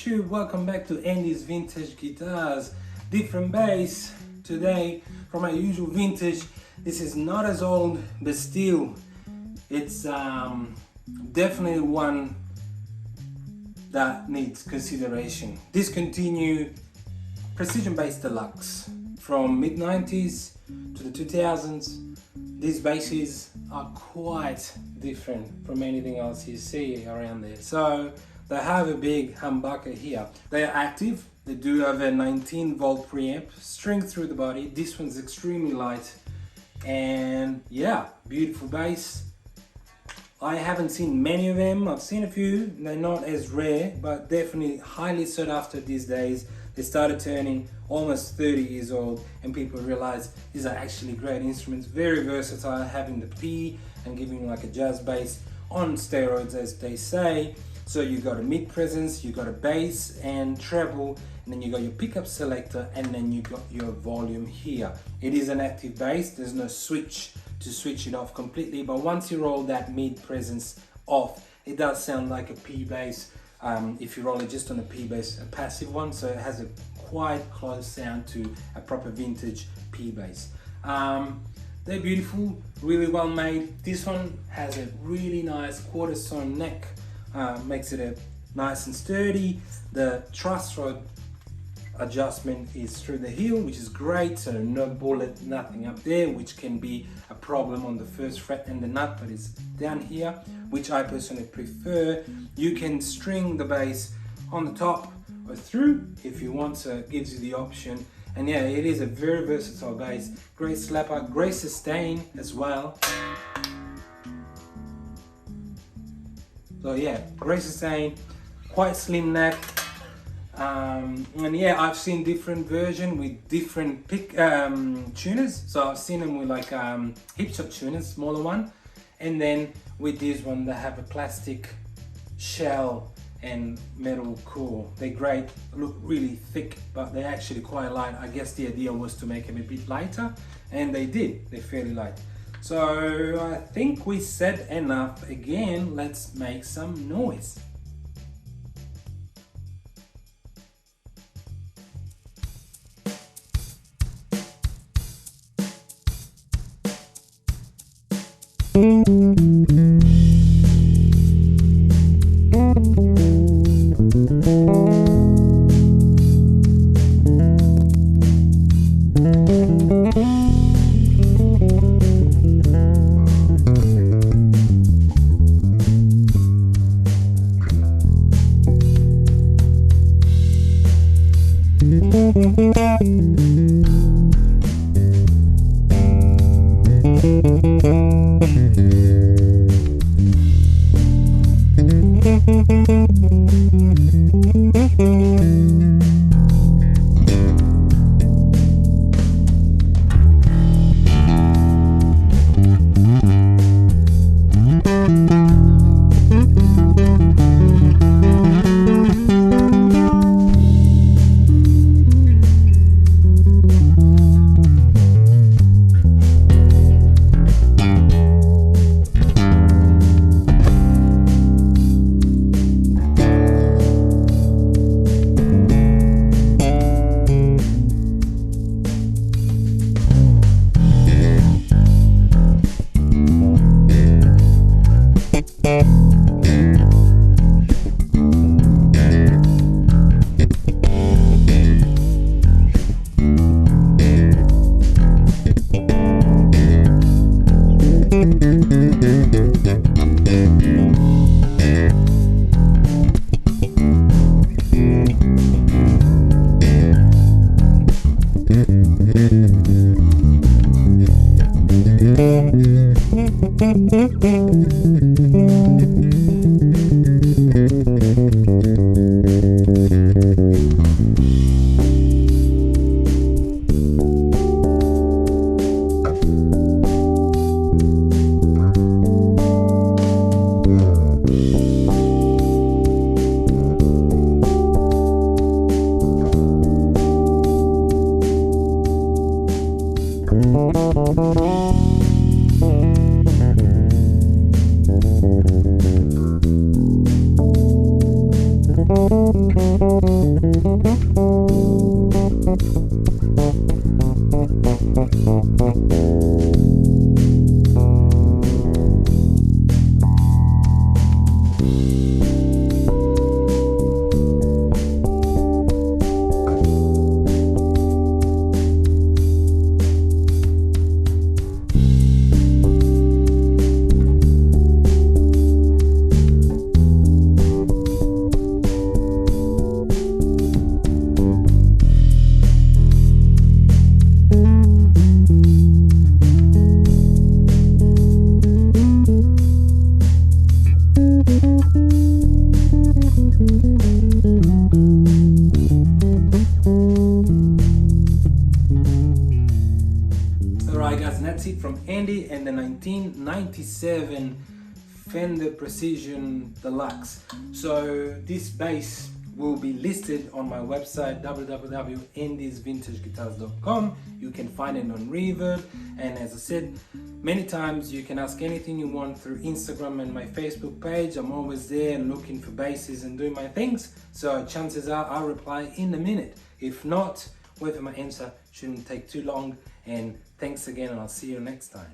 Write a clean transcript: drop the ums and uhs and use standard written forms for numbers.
YouTube, welcome back to Andy's Vintage Guitars. Different bass today from my usual vintage. This is not as old, but still it's definitely one that needs consideration. Discontinued Precision Bass Deluxe from mid-90s to the 2000s. These basses are quite different from anything else you see around there. So they have a big humbucker here. They are active. They do have a 19-volt preamp, string through the body. This one's extremely light, and yeah, beautiful bass. I haven't seen many of them. I've seen a few. They're not as rare, but definitely highly sought after these days. They started turning almost 30 years old, and people realize these are actually great instruments, very versatile, having the P and giving like a jazz bass on steroids, as they say. So you got a mid presence, you got a bass and treble, and then you got your pickup selector, and then you got your volume here. It is an active bass. There's no switch to switch it off completely, but once you roll that mid presence off, it does sound like a P bass. If you roll it just on a P bass, a passive one, so it has a quite close sound to a proper vintage P bass. They're beautiful, really well made. This one has a really nice quarter tone neck. Makes it a nice and sturdy. The truss rod adjustment is through the heel, which is great, so no bullet, nothing up there, which can be a problem on the first fret and the nut, but it's down here, which I personally prefer. You can string the bass on the top or through if you want, so it gives you the option. And yeah, it is a very versatile bass. Great slapper, great sustain as well. So yeah, great sustain, quite slim neck, and yeah, I've seen different version with different tuners. So I've seen them with like hip shot tuners, smaller one, and then with this one they have a plastic shell and metal core. They're great, look really thick, but they're actually quite light. I guess the idea was to make them a bit lighter, and they did. They're fairly light. So I think we said enough. Again, let's make some noise. Alright guys, and that's it from Andy and the 1997 Fender Precision Deluxe. So this bass will be listed on my website www.andysvintageguitars.com. You can find it on Reverb, and as I said many times, you can ask anything you want through Instagram and my Facebook page. I'm always there looking for basses and doing my things, so chances are I'll reply in a minute. If not, wait for my answer, shouldn't take too long, and thanks again, and I'll see you next time.